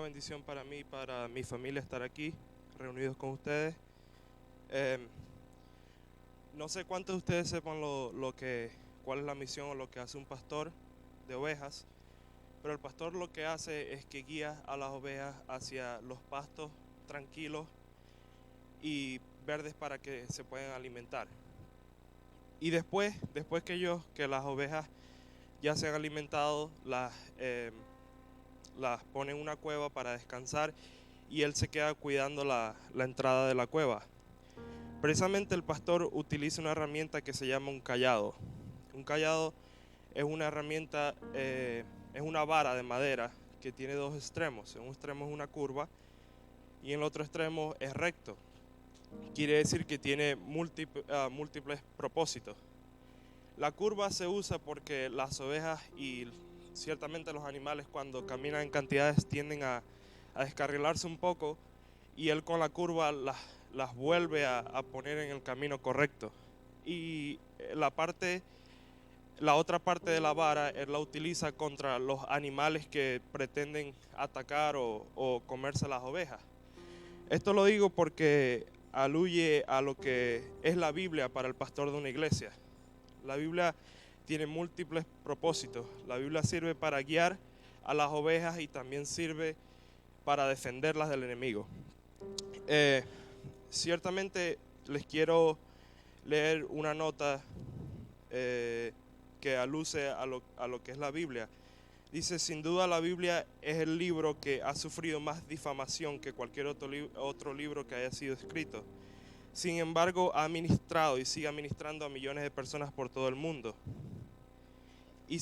bendición para mí y para mi familia estar aquí, reunidos con ustedes. No sé cuántos de ustedes sepan cuál es la misión o lo que hace un pastor de ovejas, pero el pastor lo que hace es que guía a las ovejas hacia los pastos tranquilos y verdes para que se puedan alimentar. Y después que las ovejas ya se han alimentado, las pone en una cueva para descansar y él se queda cuidando la entrada de la cueva. Precisamente el pastor utiliza una herramienta que se llama un cayado. Un cayado es una herramienta, es una vara de madera que tiene dos extremos. En un extremo es una curva y en el otro extremo es recto. Quiere decir que tiene múltiples propósitos. La curva se usa porque las ovejas y ciertamente los animales cuando caminan en cantidades tienden a descarrilarse un poco y él con la curva las vuelve a poner en el camino correcto. Y la otra parte de la vara él la utiliza contra los animales que pretenden atacar o comerse las ovejas. Esto lo digo porque aluye a lo que es la Biblia para el pastor de una iglesia. La Biblia tiene múltiples propósitos. La Biblia sirve para guiar a las ovejas y también sirve para defenderlas del enemigo. Ciertamente les quiero leer una nota que aluce a lo que es la Biblia. Dice, sin duda la Biblia es el libro que ha sufrido más difamación que cualquier otro libro que haya sido escrito. Sin embargo, ha ministrado y sigue ministrando a millones de personas por todo el mundo. Y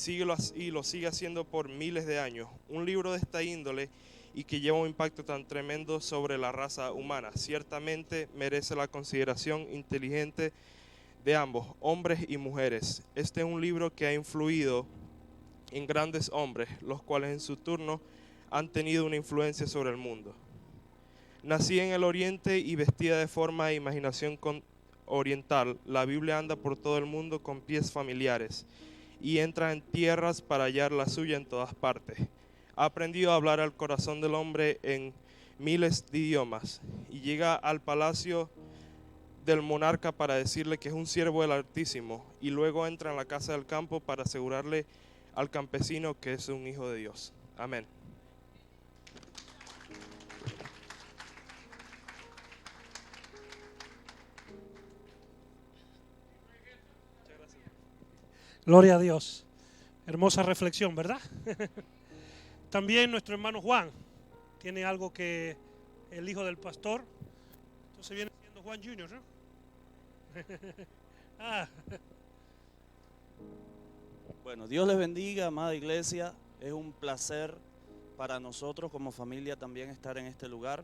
lo sigue haciendo por miles de años. Un libro de esta índole y que lleva un impacto tan tremendo sobre la raza humana. Ciertamente merece la consideración inteligente de ambos, hombres y mujeres. Este es un libro que ha influido en grandes hombres, los cuales en su turno han tenido una influencia sobre el mundo. Nací en el Oriente y vestida de forma e imaginación oriental, la Biblia anda por todo el mundo con pies familiares y entra en tierras para hallar la suya en todas partes. Ha aprendido a hablar al corazón del hombre en miles de idiomas y llega al palacio del monarca para decirle que es un siervo del Altísimo y luego entra en la casa del campo para asegurarle al campesino que es un hijo de Dios. Amén. Gloria a Dios. Hermosa reflexión, ¿verdad? También nuestro hermano Juan tiene algo que el hijo del pastor, entonces viene siendo Juan Junior, ¿no? Bueno, Dios les bendiga, amada iglesia. Es un placer para nosotros como familia también estar en este lugar.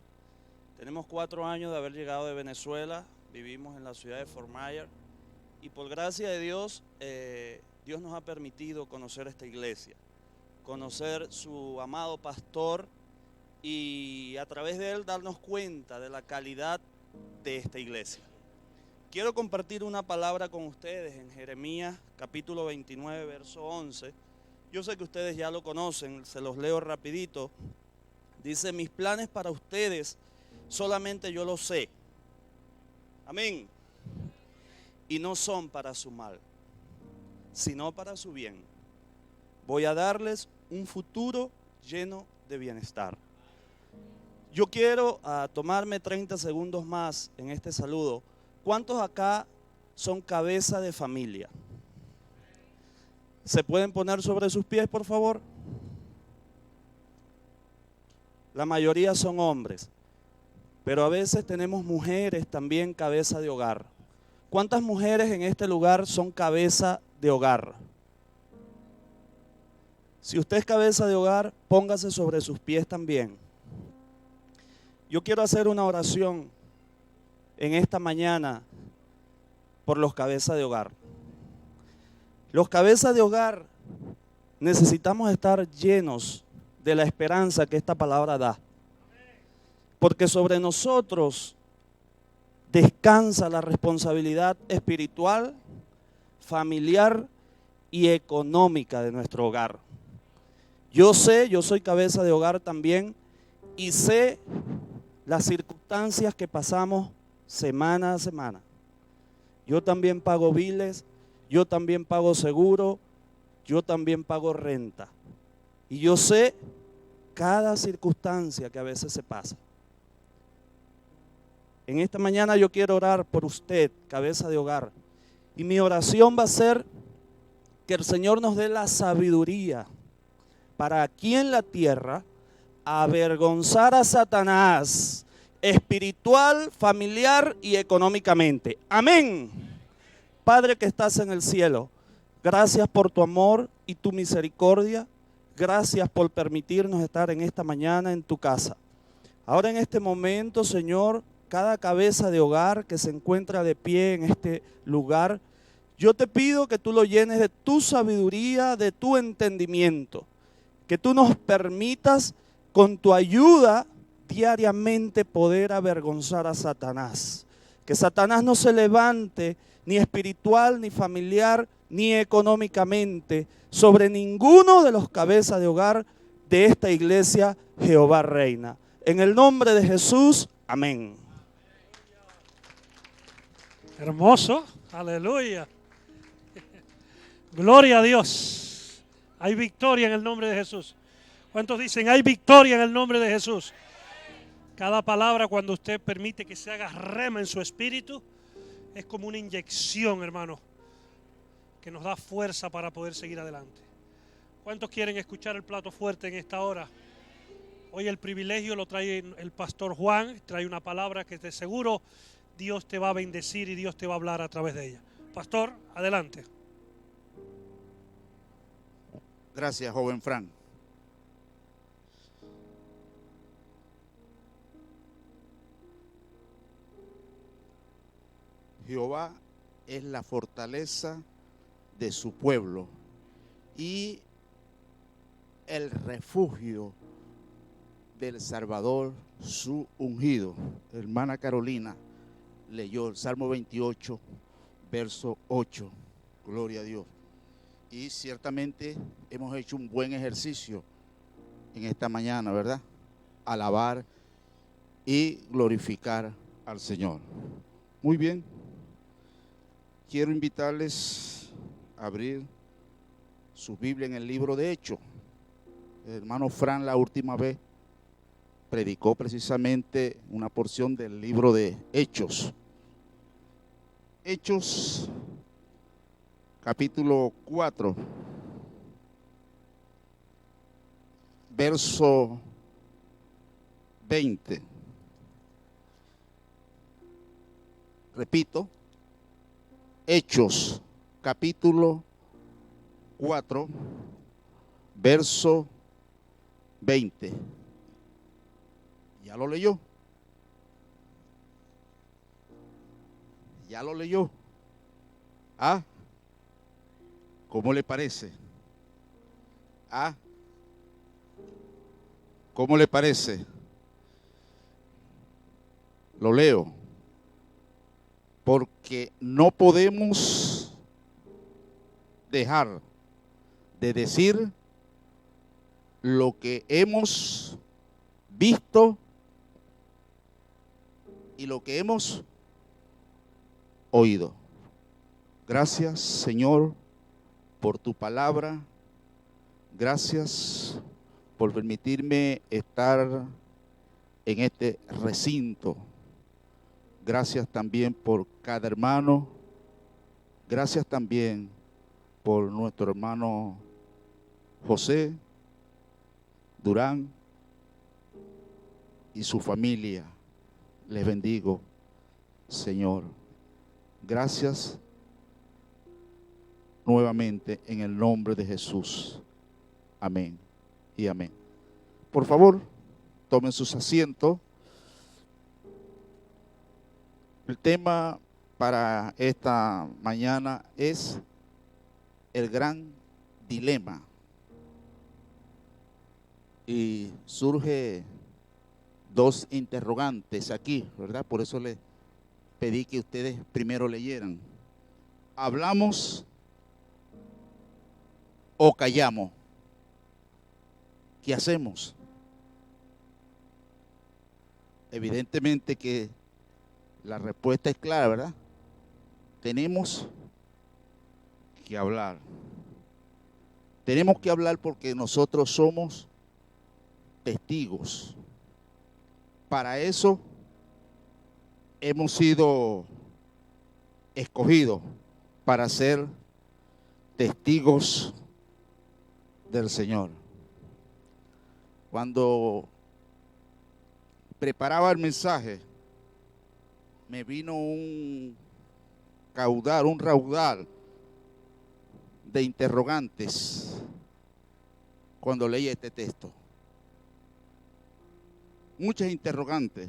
Tenemos 4 años de haber llegado de Venezuela, vivimos en la ciudad de Fort Myers y por gracia de Dios, Dios nos ha permitido conocer esta iglesia, conocer su amado pastor y a través de él darnos cuenta de la calidad de esta iglesia. Quiero compartir una palabra con ustedes en Jeremías capítulo 29, verso 11. Yo sé que ustedes ya lo conocen, se los leo rapidito. Dice, mis planes para ustedes solamente yo los sé. Amén. Y no son para su mal, sino para su bien. Voy a darles un futuro lleno de bienestar. Yo quiero tomarme 30 segundos más en este saludo. ¿Cuántos acá son cabeza de familia? ¿Se pueden poner sobre sus pies, por favor? La mayoría son hombres, pero a veces tenemos mujeres también cabeza de hogar. ¿Cuántas mujeres en este lugar son cabeza de hogar? Si usted es cabeza de hogar, póngase sobre sus pies también. Yo quiero hacer una oración en esta mañana por los cabezas de hogar. Los cabezas de hogar necesitamos estar llenos de la esperanza que esta palabra da. Porque sobre nosotros descansa la responsabilidad espiritual, familiar y económica de nuestro hogar. Yo soy cabeza de hogar también y sé las circunstancias que pasamos semana a semana. Yo también pago biles, yo también pago seguro, yo también pago renta. Y yo sé cada circunstancia que a veces se pasa. En esta mañana yo quiero orar por usted, cabeza de hogar. Y mi oración va a ser que el Señor nos dé la sabiduría para aquí en la tierra avergonzar a Satanás espiritual, familiar y económicamente. Amén. Padre que estás en el cielo, gracias por tu amor y tu misericordia. Gracias por permitirnos estar en esta mañana en tu casa. Ahora en este momento, Señor, cada cabeza de hogar que se encuentra de pie en este lugar, yo te pido que tú lo llenes de tu sabiduría, de tu entendimiento, que tú nos permitas con tu ayuda diariamente poder avergonzar a Satanás. Que Satanás no se levante ni espiritual, ni familiar, ni económicamente sobre ninguno de los cabezas de hogar de esta iglesia Jehová reina. En el nombre de Jesús, amén. Hermoso, aleluya. Gloria a Dios. Hay victoria en el nombre de Jesús. ¿Cuántos dicen hay victoria en el nombre de Jesús? Cada palabra, cuando usted permite que se haga rema en su espíritu, es como una inyección, hermano, que nos da fuerza para poder seguir adelante. ¿Cuántos quieren escuchar el plato fuerte en esta hora? Hoy el privilegio lo trae el pastor Juan, trae una palabra que de seguro Dios te va a bendecir y Dios te va a hablar a través de ella. Pastor, adelante. Gracias, joven Frank. Jehová es la fortaleza de su pueblo y el refugio del Salvador, su ungido. Hermana Carolina leyó el Salmo 28, verso 8. Gloria a Dios. Y ciertamente hemos hecho un buen ejercicio en esta mañana, ¿verdad? Alabar y glorificar al Señor. Muy bien. Quiero invitarles a abrir su Biblia en el libro de Hechos. El hermano Fran la última vez predicó precisamente una porción del libro de Hechos. Hechos capítulo 4, verso 20. Repito, Hechos capítulo 4, verso 20. ¿Ya lo leyó? ¿Ya lo leyó? ¿Ah? ¿Cómo le parece? ¿Ah? ¿Cómo le parece? Lo leo. Porque no podemos dejar de decir lo que hemos visto y lo que hemos oído. Gracias, Señor, por tu palabra. Gracias por permitirme estar en este recinto. Gracias también por cada hermano. Gracias también por nuestro hermano José Durán y su familia. Les bendigo, Señor. Gracias nuevamente en el nombre de Jesús. Amén y amén. Por favor, tomen sus asientos. El tema para esta mañana es el gran dilema. Y surge dos interrogantes aquí, ¿verdad? Por eso les pedí que ustedes primero leyeran. ¿Hablamos o callamos? ¿Qué hacemos? evidentemente que la respuesta es clara, ¿verdad? Tenemos que hablar. Tenemos que hablar porque nosotros somos testigos. Para eso hemos sido escogidos, para ser testigos del Señor. Cuando preparaba el mensaje, me vino un raudal de interrogantes cuando leí este texto. Muchas interrogantes.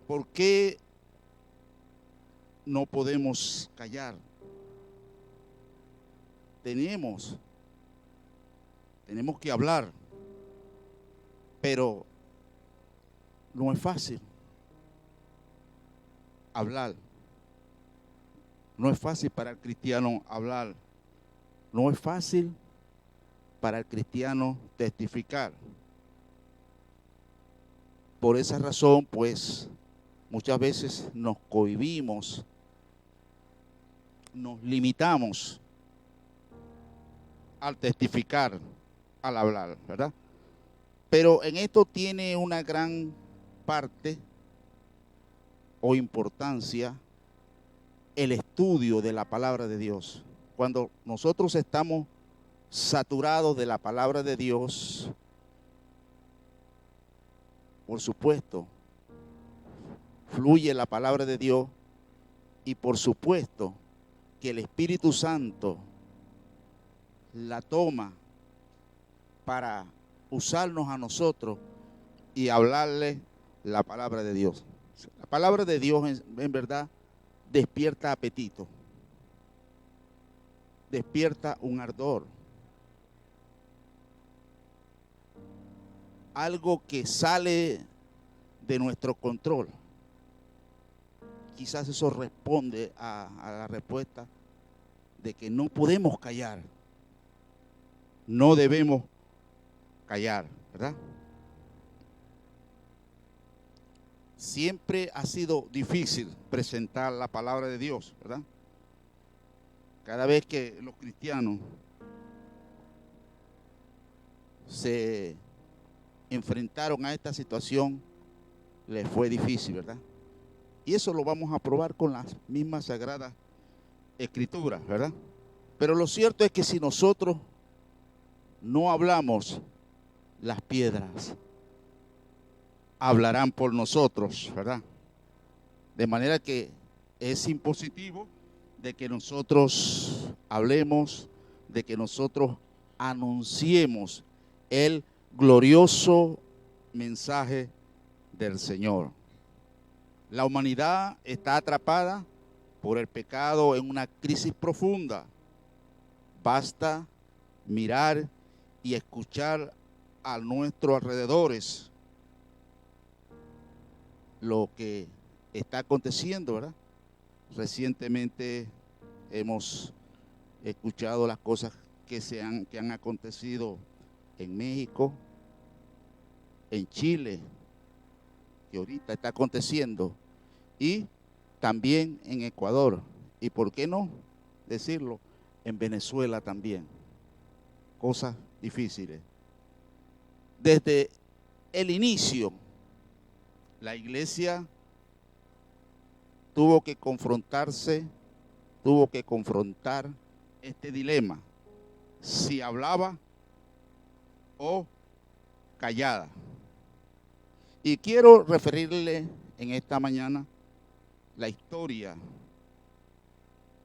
¿Por qué no podemos callar? Tenemos que hablar, pero no es fácil hablar. No es fácil para el cristiano hablar. No es fácil para el cristiano testificar. Por esa razón, pues, muchas veces nos cohibimos, nos limitamos al testificar, al hablar, ¿verdad? Pero en esto tiene una gran parte o importancia el estudio de la palabra de Dios. Cuando nosotros estamos saturados de la palabra de Dios, por supuesto, fluye la palabra de Dios y por supuesto que el Espíritu Santo la toma para usarnos a nosotros y hablarle la palabra de Dios. La palabra de Dios en verdad despierta apetito, despierta un ardor, algo que sale de nuestro control. Quizás eso responde a la respuesta de que no podemos callar, no debemos callar, ¿verdad? Siempre ha sido difícil presentar la palabra de Dios, ¿verdad? Cada vez que los cristianos se enfrentaron a esta situación, les fue difícil, ¿verdad? Y eso lo vamos a probar con las mismas sagradas escrituras, ¿verdad? Pero lo cierto es que si nosotros no hablamos, las piedras hablarán por nosotros, ¿verdad? De manera que es impositivo de que nosotros hablemos, de que nosotros anunciemos el glorioso mensaje del Señor. La humanidad está atrapada por el pecado en una crisis profunda. Basta mirar y escuchar a nuestros alrededores lo que está aconteciendo, ¿verdad? Recientemente hemos escuchado las cosas que han acontecido en México, en Chile, que ahorita está aconteciendo, y también en Ecuador, y por qué no decirlo, en Venezuela también. Cosas difíciles. Desde el inicio, la iglesia tuvo que confrontar este dilema, si hablaba o callada. Y quiero referirle en esta mañana la historia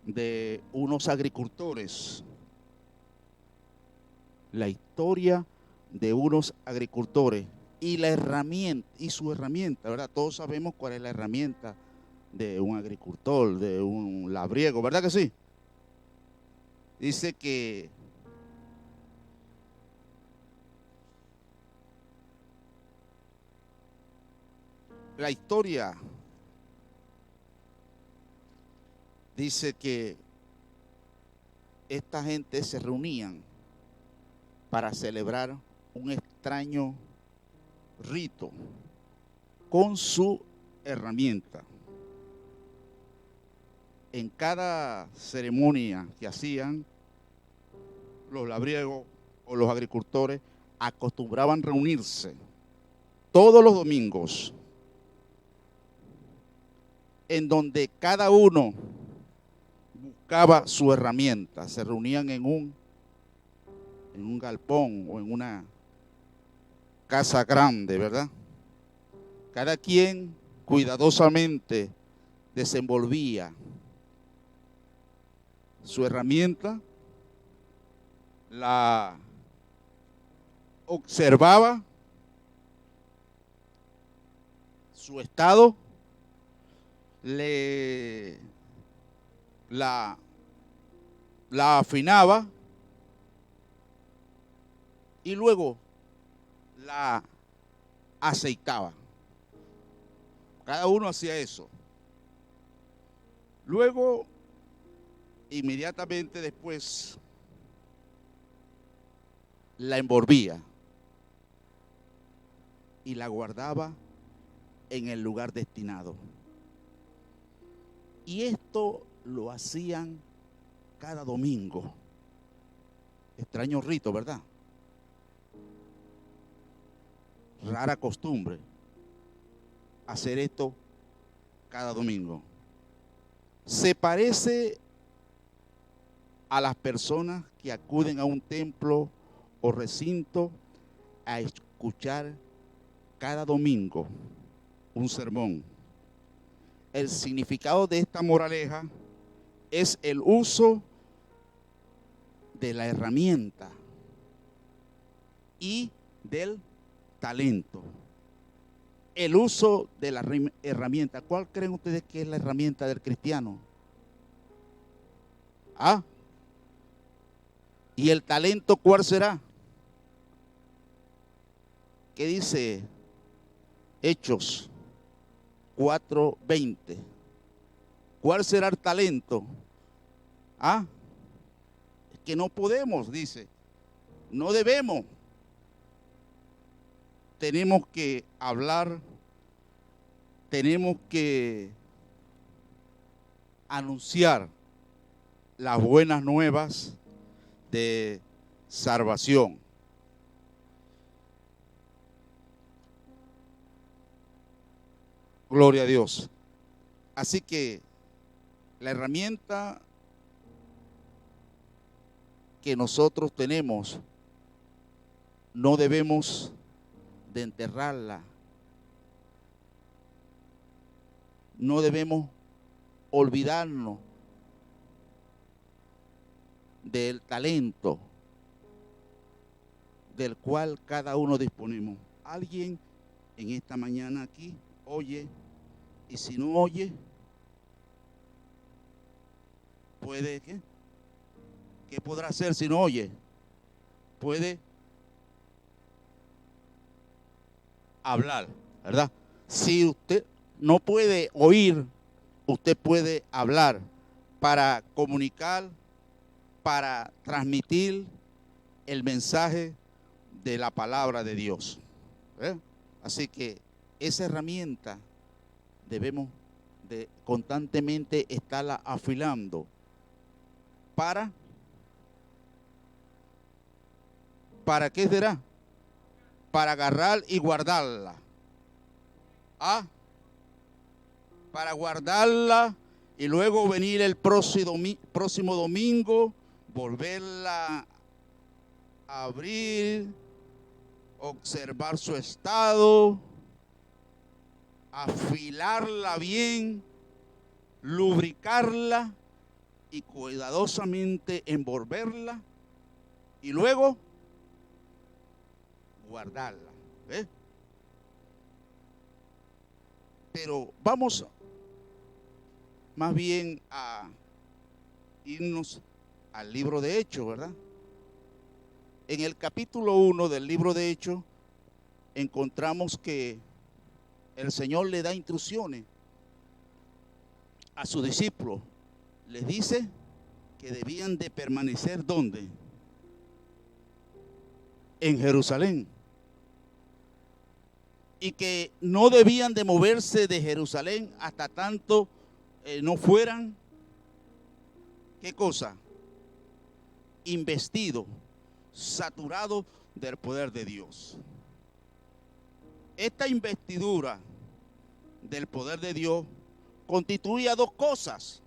de unos agricultores. La historia de unos agricultores y la herramienta y su herramienta, ¿verdad? Todos sabemos cuál es la herramienta de un agricultor, de un labriego, ¿verdad que sí? Dice que la historia dice que esta gente se reunían para celebrar un extraño rito con su herramienta. En cada ceremonia que hacían, los labriegos o los agricultores acostumbraban reunirse todos los domingos, en donde cada uno buscaba su herramienta. Se reunían en un galpón o en una casa grande, ¿verdad? Cada quien cuidadosamente desenvolvía su herramienta, la observaba, su estado, la afinaba y luego la aceitaba. Cada uno hacía eso. Luego, inmediatamente después, la envolvía y la guardaba en el lugar destinado. Y esto lo hacían cada domingo. Extraño rito, ¿verdad? Rara costumbre hacer esto cada domingo. Se parece a las personas que acuden a un templo o recinto a escuchar cada domingo un sermón. El significado de esta moraleja es el uso de la herramienta y del talento. El uso de la herramienta. ¿Cuál creen ustedes que es la herramienta del cristiano? ¿Ah? ¿Y el talento cuál será? ¿Qué dice Hechos 4:20? ¿Cuál será el talento? ¿Ah? Es que no podemos, dice. No debemos. Tenemos que hablar, tenemos que anunciar las buenas nuevas de salvación. Gloria a Dios. Así que la herramienta que nosotros tenemos no debemos de enterrarla. No debemos olvidarnos del talento del cual cada uno disponemos. Alguien en esta mañana aquí oye, y si no oye, puede, ¿qué? ¿Qué podrá hacer si no oye? Puede hablar, ¿verdad? Si usted no puede oír, usted puede hablar para comunicar, para transmitir el mensaje de la palabra de Dios. Así que esa herramienta debemos de constantemente estarla afilando ¿para qué será? Para agarrar y guardarla. ¿Ah? Para guardarla y luego venir el próximo domingo, volverla a abrir, observar su estado, afilarla bien, lubricarla y cuidadosamente envolverla y luego guardarla. ¿Ves? Pero vamos más bien a irnos al libro de Hechos, ¿verdad? En el capítulo 1 del libro de Hechos encontramos que el Señor le da instrucciones a sus discípulos. Les dice que debían de permanecer ¿dónde? En Jerusalén. y que no debían de moverse de Jerusalén hasta tanto no fueran, ¿qué cosa? Investidos, saturados del poder de Dios. Esta investidura del poder de Dios constituía dos cosas.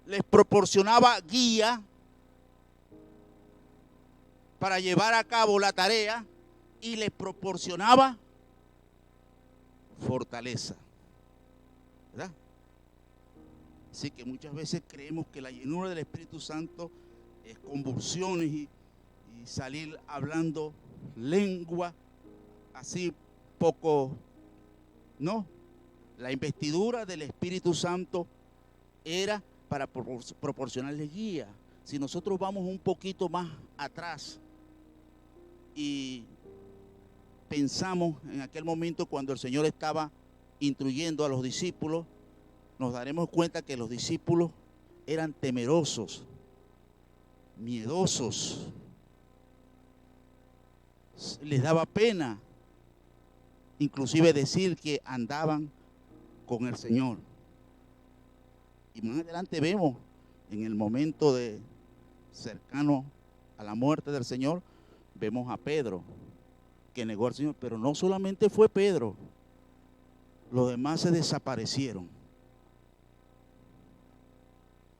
Les proporcionaba guía para llevar a cabo la tarea y les proporcionaba fortaleza, ¿verdad? Así que muchas veces creemos que la llenura del Espíritu Santo es convulsiones y salir hablando lengua así poco, no. La investidura del Espíritu Santo era para proporcionarle guía. Si nosotros vamos un poquito más atrás y pensamos en aquel momento cuando el Señor estaba instruyendo a los discípulos, nos daremos cuenta que los discípulos eran temerosos, miedosos. Les daba pena inclusive decir que andaban con el Señor. Y más adelante vemos en el momento de cercano a la muerte del Señor, vemos a Pedro que negó al Señor, pero no solamente fue Pedro, los demás se desaparecieron.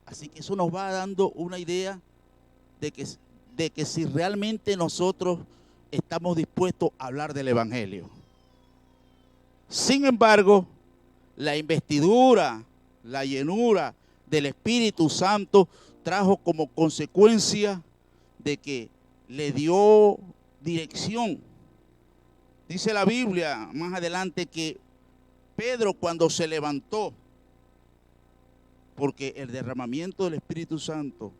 Así que eso nos va dando una idea de que si realmente nosotros estamos dispuestos a hablar del Evangelio. Sin embargo, la investidura, la llenura del Espíritu Santo trajo como consecuencia de que le dio dirección. Dice la Biblia más adelante que Pedro, cuando se levantó, porque el derramamiento del Espíritu Santo,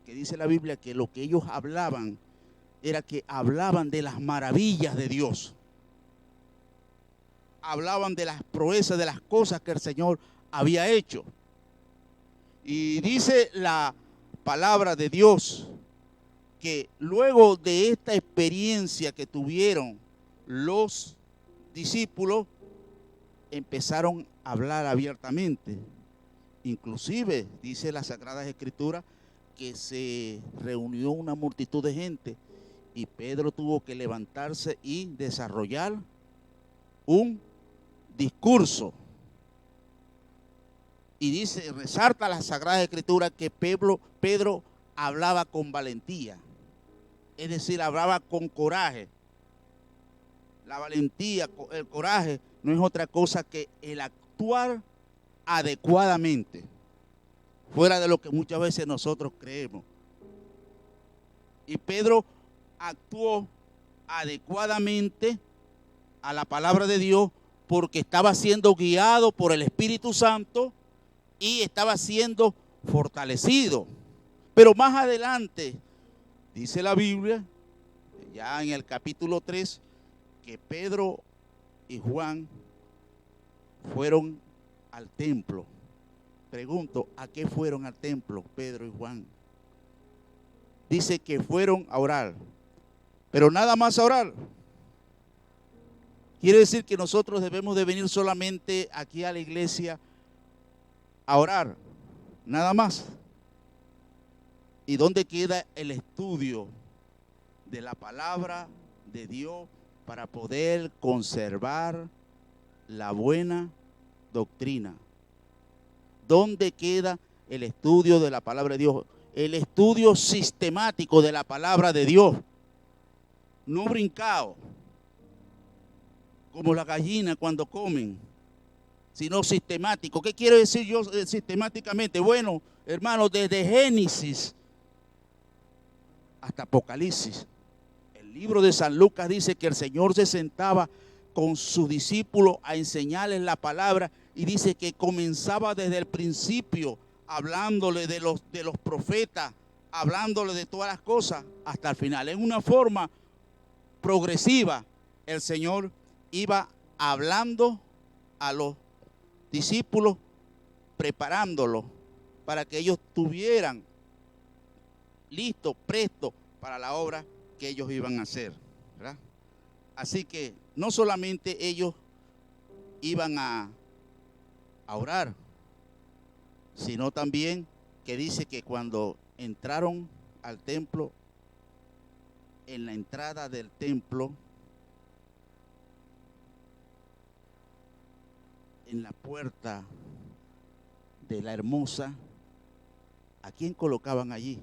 que dice la Biblia que lo que ellos hablaban era que hablaban de las maravillas de Dios. Hablaban de las proezas, de las cosas que el Señor había hecho. Y dice la palabra de Dios que luego de esta experiencia que tuvieron los discípulos, empezaron a hablar abiertamente. Inclusive dice la Sagrada Escritura que se reunió una multitud de gente y Pedro tuvo que levantarse y desarrollar un discurso. Y dice, resalta la Sagrada Escritura que Pedro hablaba con valentía, es decir, hablaba con coraje. La valentía, el coraje no es otra cosa que el actuar adecuadamente, fuera de lo que muchas veces nosotros creemos. Y Pedro actuó adecuadamente a la palabra de Dios porque estaba siendo guiado por el Espíritu Santo y estaba siendo fortalecido. Pero más adelante, dice la Biblia, ya en el capítulo 3, que Pedro y Juan fueron al templo. Pregunto, ¿a qué fueron al templo Pedro y Juan? Dice que fueron a orar, pero nada más a orar. Quiere decir que nosotros debemos de venir solamente aquí a la iglesia a orar, nada más. ¿Y dónde queda el estudio de la palabra de Dios para poder conservar la buena doctrina? ¿Dónde queda el estudio de la palabra de Dios? El estudio sistemático de la palabra de Dios, no brincado, como la gallina cuando comen, sino sistemático. ¿Qué quiero decir yo sistemáticamente? Bueno, hermanos, desde Génesis hasta Apocalipsis. El libro de San Lucas dice que el Señor se sentaba con sus discípulos a enseñarles la palabra y dice que comenzaba desde el principio hablándole de los profetas, hablándole de todas las cosas hasta el final. En una forma progresiva, el Señor iba hablando a los discípulos, preparándolos para que ellos estuvieran listos, prestos para la obra que ellos iban a hacer, ¿verdad? Así que no solamente ellos iban a orar, sino también que dice que cuando entraron al templo, en la entrada del templo, en la puerta de la hermosa, ¿a quién colocaban allí?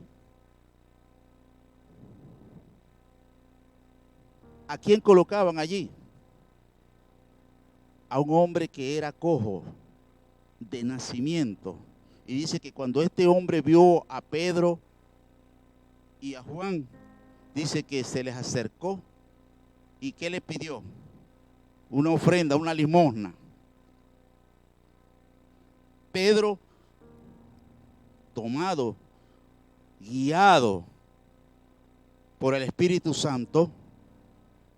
¿A quién colocaban allí? A un hombre que era cojo de nacimiento. Y dice que cuando este hombre vio a Pedro y a Juan, dice que se les acercó y ¿qué le pidió? Una ofrenda, una limosna. Pedro, tomado, guiado por el Espíritu Santo,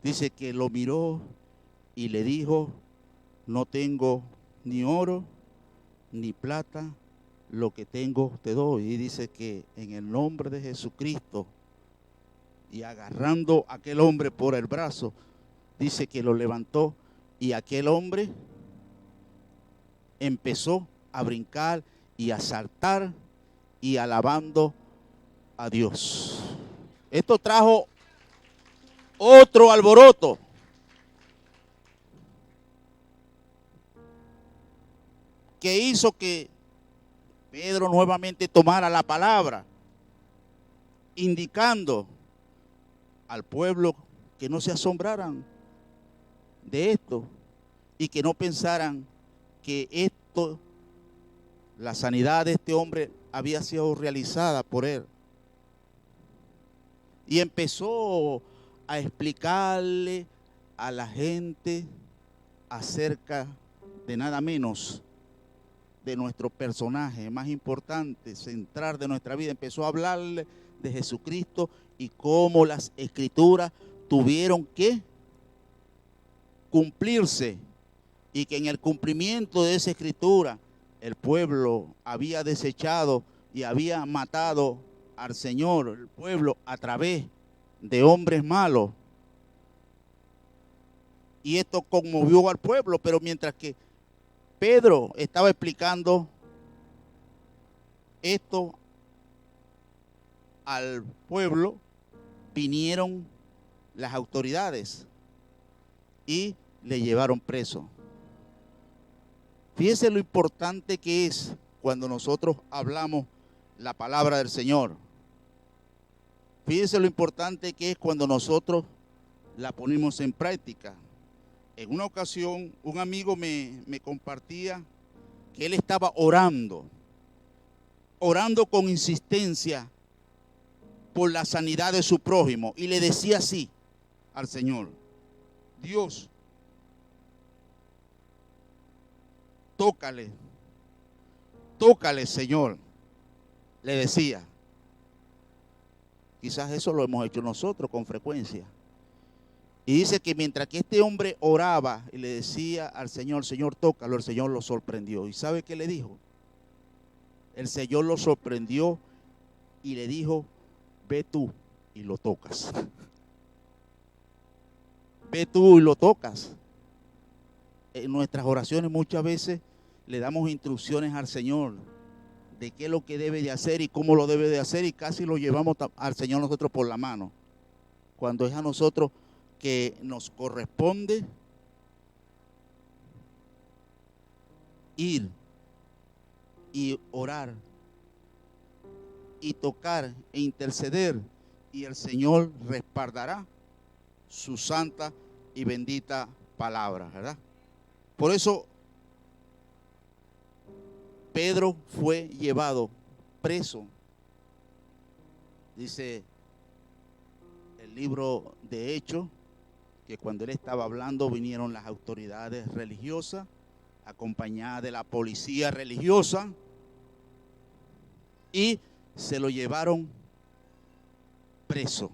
dice que lo miró y le dijo: no tengo ni oro ni plata, lo que tengo te doy. Y dice que en el nombre de Jesucristo, y agarrando a aquel hombre por el brazo, dice que lo levantó y aquel hombre empezó a brincar y a saltar y alabando a Dios. Esto trajo otro alboroto. Que hizo que Pedro nuevamente tomara la palabra, indicando al pueblo que no se asombraran de esto y que no pensaran que esto, la sanidad de este hombre había sido realizada por él. Y empezó a explicarle a la gente acerca de nada menos de nuestro personaje más importante, central de nuestra vida. Empezó a hablarle de Jesucristo y cómo las escrituras tuvieron que cumplirse y que en el cumplimiento de esa escritura el pueblo había desechado y había matado al Señor, el pueblo, a través de hombres malos. Y esto conmovió al pueblo, pero mientras que Pedro estaba explicando esto al pueblo, vinieron las autoridades y le llevaron preso. Fíjense lo importante que es cuando nosotros hablamos la palabra del Señor. Fíjense lo importante que es cuando nosotros la ponemos en práctica. En una ocasión, un amigo me compartía que él estaba orando con insistencia por la sanidad de su prójimo. Y le decía así al Señor: Dios, tócale, Señor. Le decía. Quizás eso lo hemos hecho nosotros con frecuencia. Y dice que mientras que este hombre oraba y le decía al Señor: Señor, tócalo, el Señor lo sorprendió. ¿Y sabe qué le dijo? El Señor lo sorprendió y le dijo: ve tú y lo tocas. Ve tú y lo tocas. En nuestras oraciones muchas veces le damos instrucciones al Señor de qué es lo que debe de hacer y cómo lo debe de hacer, y casi lo llevamos al Señor nosotros por la mano, cuando es a nosotros que nos corresponde ir y orar y tocar e interceder, y el Señor respaldará su santa y bendita palabra, ¿verdad? Por eso Pedro fue llevado preso. Dice el libro de Hechos que cuando él estaba hablando vinieron las autoridades religiosas acompañadas de la policía religiosa y se lo llevaron preso.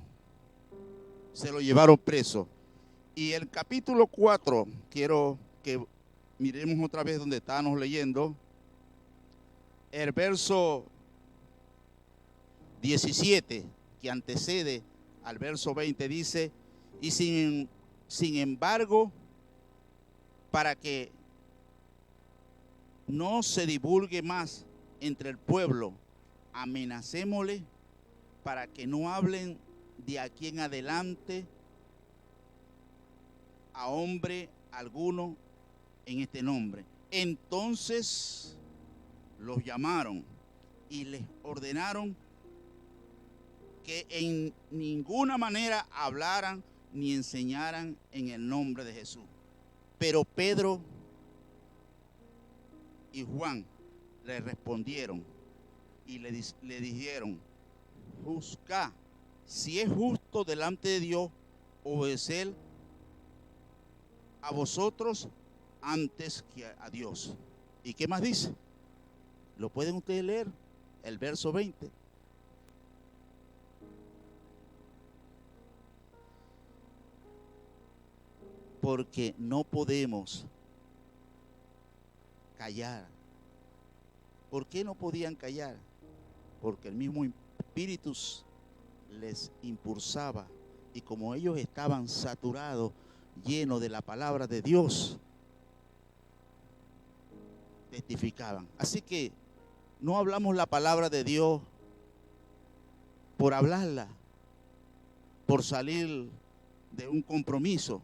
Se lo llevaron preso. Y el capítulo 4, quiero que miremos otra vez donde estábamos leyendo. El verso 17, que antecede al verso 20, dice: y sin Sin embargo, para que no se divulgue más entre el pueblo, amenacémosle para que no hablen de aquí en adelante a hombre alguno en este nombre. Entonces los llamaron y les ordenaron que en ninguna manera hablaran ni enseñaran en el nombre de Jesús. Pero Pedro y Juan le respondieron y le dijeron: juzgad si es justo delante de Dios obedecer a vosotros antes que a Dios. ¿Y qué más dice? Lo pueden ustedes leer, el verso 20. Porque no podemos callar. ¿Por qué no podían callar? Porque el mismo Espíritu les impulsaba, y como ellos estaban saturados, llenos de la palabra de Dios, testificaban. Así que no hablamos la palabra de Dios por hablarla, por salir de un compromiso,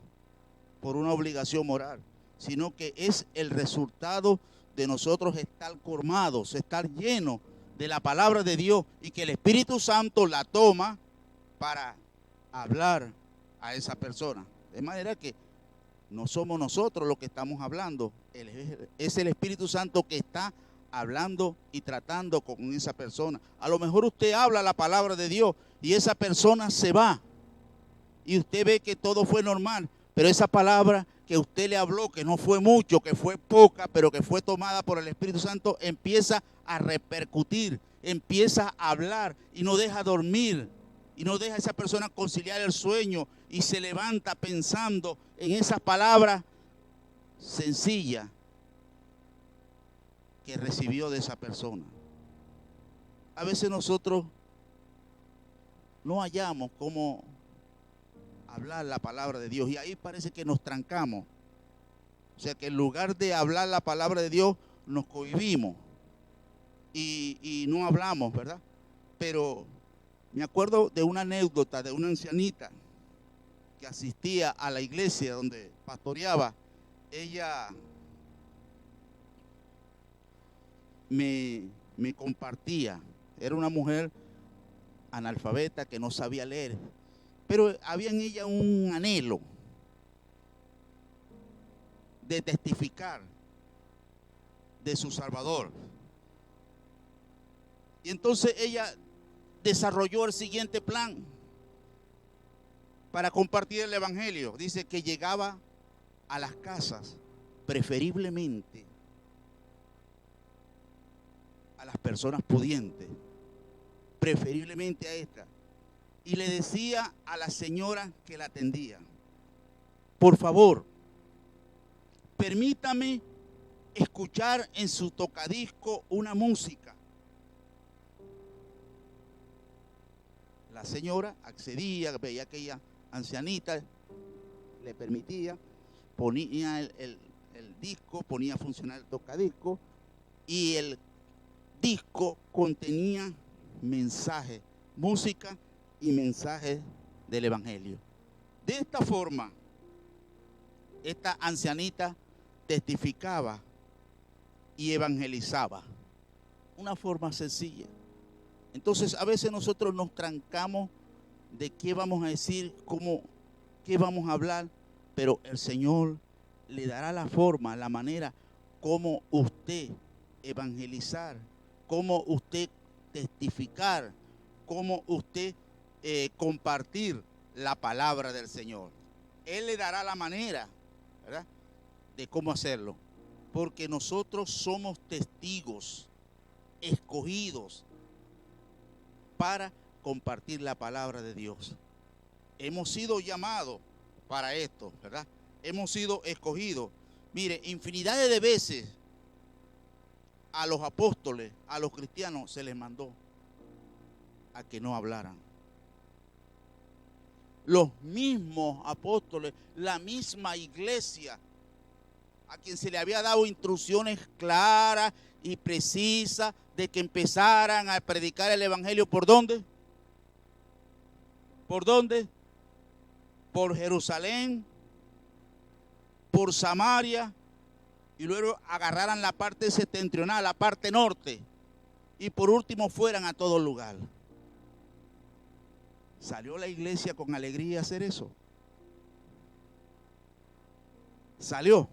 por una obligación moral, sino que es el resultado de nosotros estar colmados, estar llenos de la palabra de Dios, y que el Espíritu Santo la toma para hablar a esa persona. De manera que no somos nosotros los que estamos hablando, es el Espíritu Santo que está hablando y tratando con esa persona. A lo mejor usted habla la palabra de Dios y esa persona se va y usted ve que todo fue normal, pero esa palabra que usted le habló, que no fue mucho, que fue poca, pero que fue tomada por el Espíritu Santo, empieza a repercutir, empieza a hablar y no deja dormir, y no deja a esa persona conciliar el sueño, y se levanta pensando en esa palabra sencilla que recibió de esa persona. A veces nosotros no hallamos cómo hablar la palabra de Dios, y ahí parece que nos trancamos. O sea que en lugar de hablar la palabra de Dios, nos cohibimos y no hablamos, ¿verdad? Pero me acuerdo de una anécdota de una ancianita que asistía a la iglesia donde pastoreaba. Ella me compartía. Era una mujer analfabeta que no sabía leer, pero había en ella un anhelo de testificar de su Salvador. Y entonces ella desarrolló el siguiente plan para compartir el evangelio. Dice que llegaba a las casas, preferiblemente a las personas pudientes, preferiblemente a esta, y le decía a la señora que la atendía: por favor, permítame escuchar en su tocadisco una música. La señora accedía, veía que aquella ancianita le permitía, ponía el disco, ponía a funcionar el tocadisco, y el disco contenía mensajes, música y mensajes del evangelio. De esta forma, esta ancianita testificaba y evangelizaba. Una forma sencilla. Entonces a veces nosotros nos trancamos de qué vamos a decir, qué vamos a hablar, pero el Señor le dará la forma, la manera como usted evangelizar, como usted testificar, como usted compartir la palabra del Señor. Él le dará la manera, ¿verdad?, de cómo hacerlo, porque nosotros somos testigos escogidos para compartir la palabra de Dios. Hemos sido llamados para esto, ¿verdad? Hemos sido escogidos. Mire, infinidades de veces a los apóstoles, a los cristianos, se les mandó a que no hablaran. los mismos apóstoles, la misma iglesia, a quien se le había dado instrucciones claras y precisas de que empezaran a predicar el evangelio. ¿Por dónde? ¿Por dónde? Por Jerusalén, por Samaria, y luego agarraran la parte septentrional, la parte norte, y por último fueran a todo lugar. ¿Salió la iglesia con alegría a hacer eso? Salió.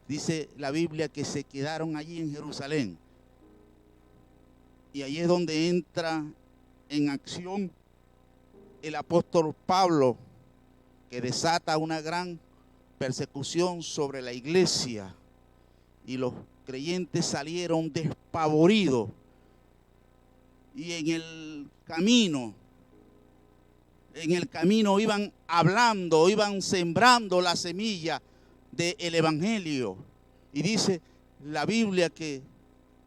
Dice la Biblia que se quedaron allí en Jerusalén. Y ahí es donde entra en acción el apóstol Pablo, que desata una gran persecución sobre la iglesia. Y los creyentes salieron despavoridos. Y en el camino iban hablando, iban sembrando la semilla del evangelio. Y dice la Biblia que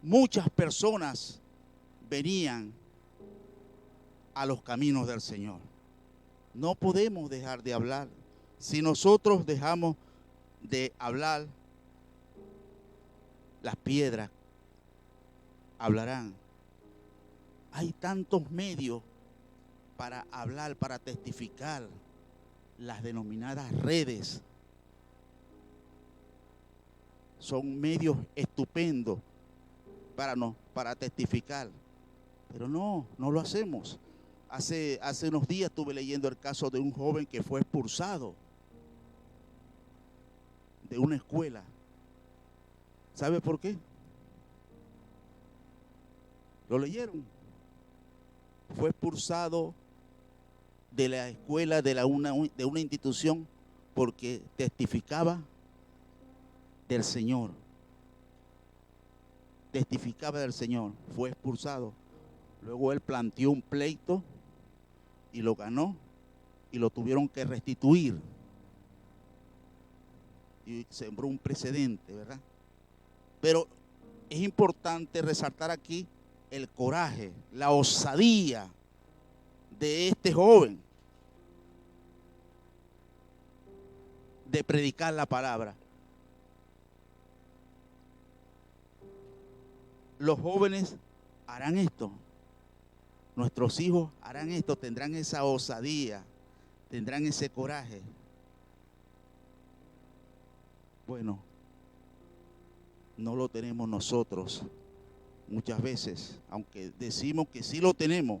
muchas personas venían a los caminos del Señor. No podemos dejar de hablar. Si nosotros dejamos de hablar, las piedras hablarán. Hay tantos medios para hablar, para testificar, las denominadas redes. Son medios estupendos para testificar, pero no lo hacemos. Hace unos días estuve leyendo el caso de un joven que fue expulsado de una escuela. ¿Sabe por qué? ¿Lo leyeron? Fue expulsado de la escuela de una institución porque testificaba del Señor. Testificaba del Señor. Fue expulsado. Luego él planteó un pleito y lo ganó y lo tuvieron que restituir. Y sembró un precedente, ¿verdad? Pero es importante resaltar aquí el coraje, la osadía de este joven de predicar la palabra. Los jóvenes harán esto. Nuestros hijos harán esto, tendrán esa osadía, tendrán ese coraje. Bueno, no lo tenemos nosotros muchas veces, aunque decimos que sí lo tenemos,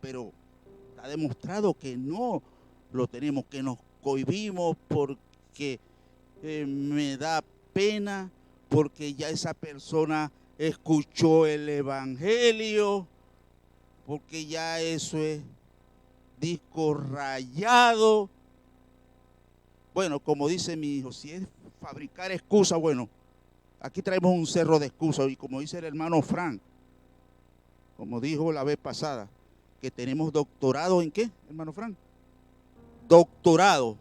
pero está demostrado que no lo tenemos, que nos cohibimos porque me da pena, porque ya esa persona escuchó el evangelio, porque ya eso es disco rayado. Bueno, como dice mi hijo, si es fabricar excusas, bueno, aquí traemos un cerro de excusas. Y como dice el hermano Frank, como dijo la vez pasada, que tenemos doctorado en ¿qué, hermano Frank? Doctorado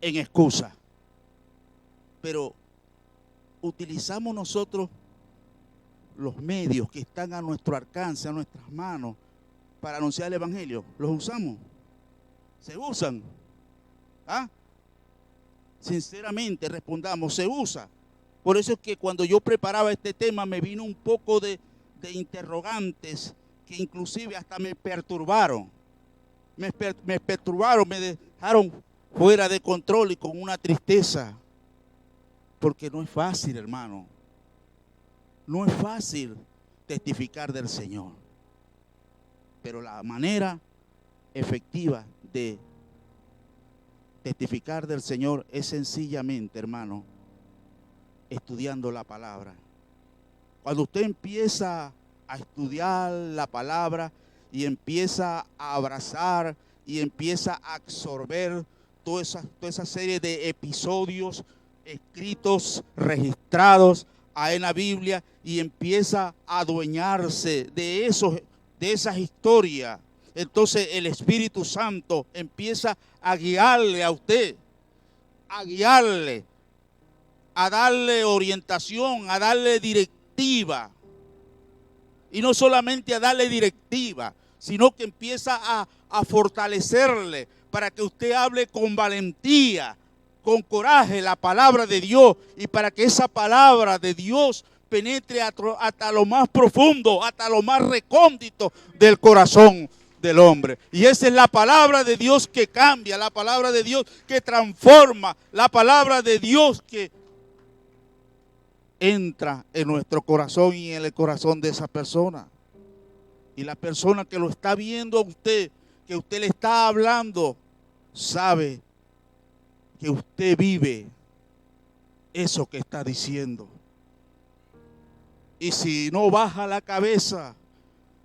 en excusas. Pero utilizamos nosotros los medios que están a nuestro alcance, a nuestras manos, para anunciar el evangelio. ¿Los usamos? ¿Se usan? ¿Ah? Sinceramente respondamos, se usa. Por eso es que cuando yo preparaba este tema me vino un poco de interrogantes que inclusive hasta me perturbaron. Me perturbaron, me dejaron fuera de control y con una tristeza. Porque no es fácil, hermano. No es fácil testificar del Señor. Pero la manera efectiva de testificar del Señor es sencillamente, hermano, estudiando la palabra. Cuando usted empieza a estudiar la palabra y empieza a abrazar y empieza a absorber toda esa serie de episodios escritos, registrados en la Biblia, y empieza a adueñarse de esas historias, entonces el Espíritu Santo empieza a guiarle a usted, a guiarle, a darle orientación, a darle directiva. Y no solamente a darle directiva, sino que empieza a fortalecerle para que usted hable con valentía, con coraje la palabra de Dios, y para que esa palabra de Dios penetre hasta lo más profundo, hasta lo más recóndito del corazón del hombre. Y esa es la palabra de Dios que cambia, la palabra de Dios que transforma, la palabra de Dios que entra en nuestro corazón y en el corazón de esa persona. Y la persona que lo está viendo a usted, que usted le está hablando, sabe que usted vive eso que está diciendo. Y si no baja la cabeza,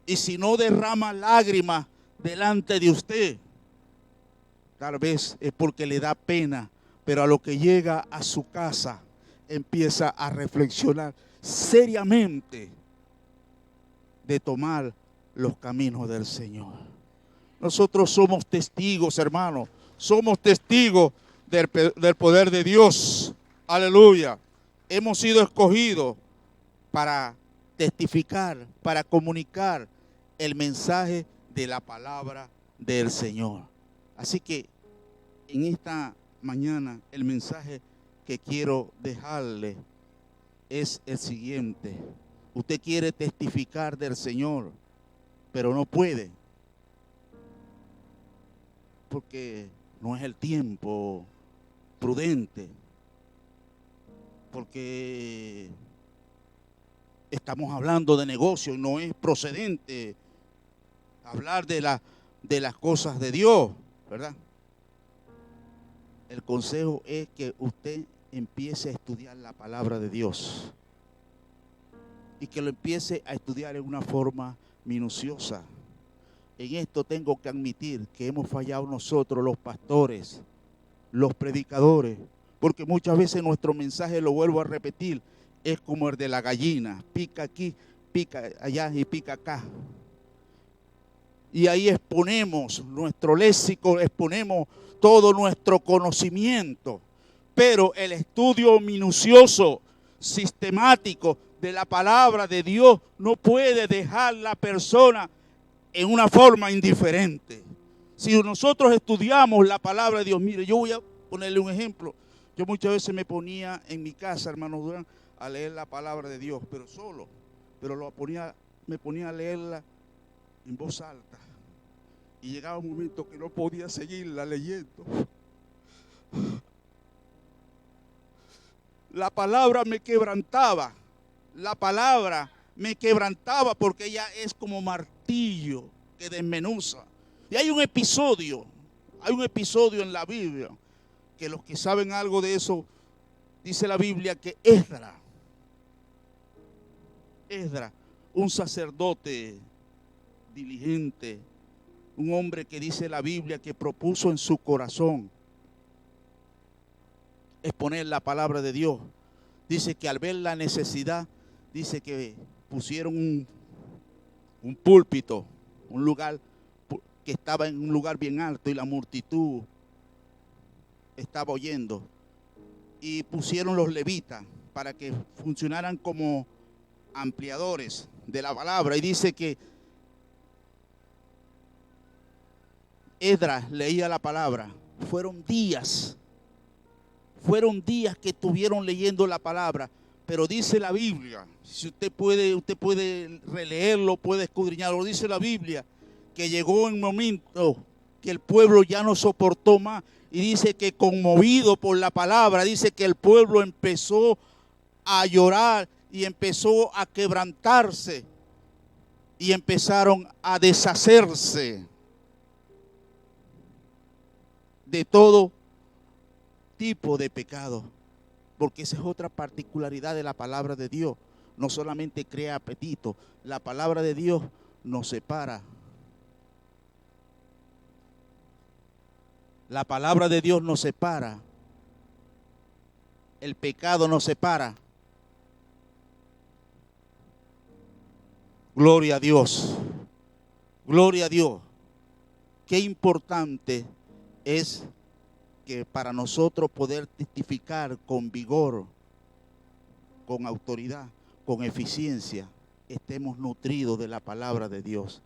y si no derrama lágrimas delante de usted, tal vez es porque le da pena, pero a lo que llega a su casa, empieza a reflexionar seriamente de tomar los caminos del Señor. Nosotros somos testigos, hermanos, somos testigos del poder de Dios. Aleluya. Hemos sido escogidos para testificar, para comunicar el mensaje de la palabra del Señor. Así que en esta mañana el mensaje que quiero dejarle es el siguiente. Usted quiere testificar del Señor, pero no puede, porque no es el tiempo prudente, porque estamos hablando de negocio y no es procedente hablar de las cosas de Dios, ¿verdad? El consejo es que usted empiece a estudiar la palabra de Dios y que lo empiece a estudiar en una forma minuciosa. En esto tengo que admitir que hemos fallado nosotros, los pastores, los predicadores, porque muchas veces nuestro mensaje, lo vuelvo a repetir, es como el de la gallina: pica aquí, pica allá y pica acá. Y ahí exponemos nuestro léxico, exponemos todo nuestro conocimiento. Pero el estudio minucioso, sistemático de la palabra de Dios no puede dejar a la persona en una forma indiferente. Si nosotros estudiamos la palabra de Dios, mire, yo voy a ponerle un ejemplo. Yo muchas veces me ponía en mi casa, hermano Durán, a leer la palabra de Dios, pero solo. Pero me ponía a leerla en voz alta. Y llegaba un momento que no podía seguirla leyendo. La palabra me quebrantaba. La palabra me quebrantaba porque ella es como martillo que desmenuza. Y hay un episodio en la Biblia, que los que saben algo de eso, dice la Biblia que Esdras, un sacerdote diligente, un hombre que dice la Biblia que propuso en su corazón exponer la palabra de Dios. Dice que al ver la necesidad, dice que pusieron un púlpito, un lugar que estaba en un lugar bien alto y la multitud estaba oyendo. Y pusieron los levitas para que funcionaran como ampliadores de la palabra. Y dice que Esdras leía la palabra. Fueron días que estuvieron leyendo la palabra. Pero dice la Biblia, si usted puede releerlo, puede escudriñarlo, dice la Biblia que llegó un momento que el pueblo ya no soportó más. Y dice que conmovido por la palabra, dice que el pueblo empezó a llorar y empezó a quebrantarse y empezaron a deshacerse de todo tipo de pecado. Porque esa es otra particularidad de la palabra de Dios. No solamente crea apetito, la palabra de Dios nos separa. La palabra de Dios nos separa. El pecado nos separa. Gloria a Dios. Gloria a Dios. Qué importante es que para nosotros poder testificar con vigor, con autoridad, con eficiencia, estemos nutridos de la palabra de Dios.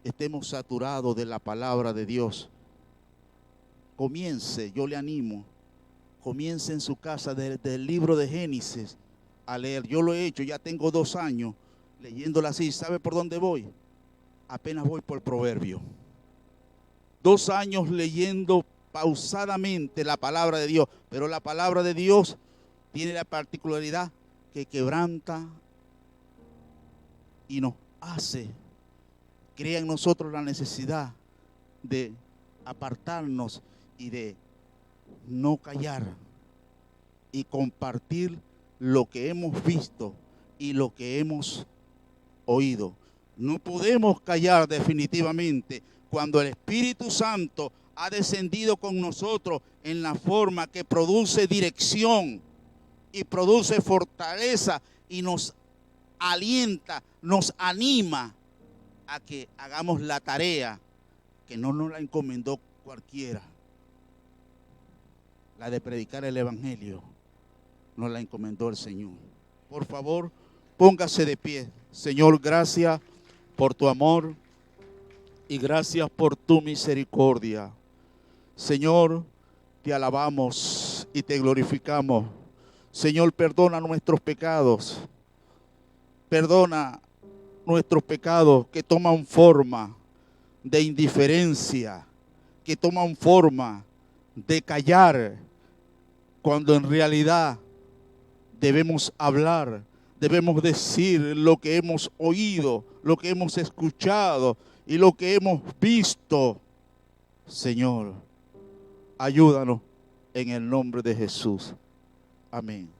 estemos saturados de la palabra de Dios. Comience, yo le animo, comience en su casa desde el libro de Génesis a leer. Yo lo he hecho, ya tengo 2 años leyéndola así. ¿Sabe por dónde voy? Apenas voy por Proverbio. 2 años leyendo pausadamente la palabra de Dios, pero la palabra de Dios tiene la particularidad que quebranta y nos hace, crea en nosotros la necesidad de apartarnos y de no callar y compartir lo que hemos visto y lo que hemos oído. No podemos callar definitivamente cuando el Espíritu Santo ha descendido con nosotros en la forma que produce dirección y produce fortaleza y nos alienta, nos anima a que hagamos la tarea que no nos la encomendó cualquiera. La de predicar el Evangelio nos la encomendó el Señor. Por favor, póngase de pie. Señor, gracias por tu amor y gracias por tu misericordia. Señor, te alabamos y te glorificamos. Señor, perdona nuestros pecados. Perdona nuestros pecados que toman forma de indiferencia, que toman forma de callar, cuando en realidad debemos hablar, debemos decir lo que hemos oído, lo que hemos escuchado y lo que hemos visto. Señor, ayúdanos en el nombre de Jesús. Amén.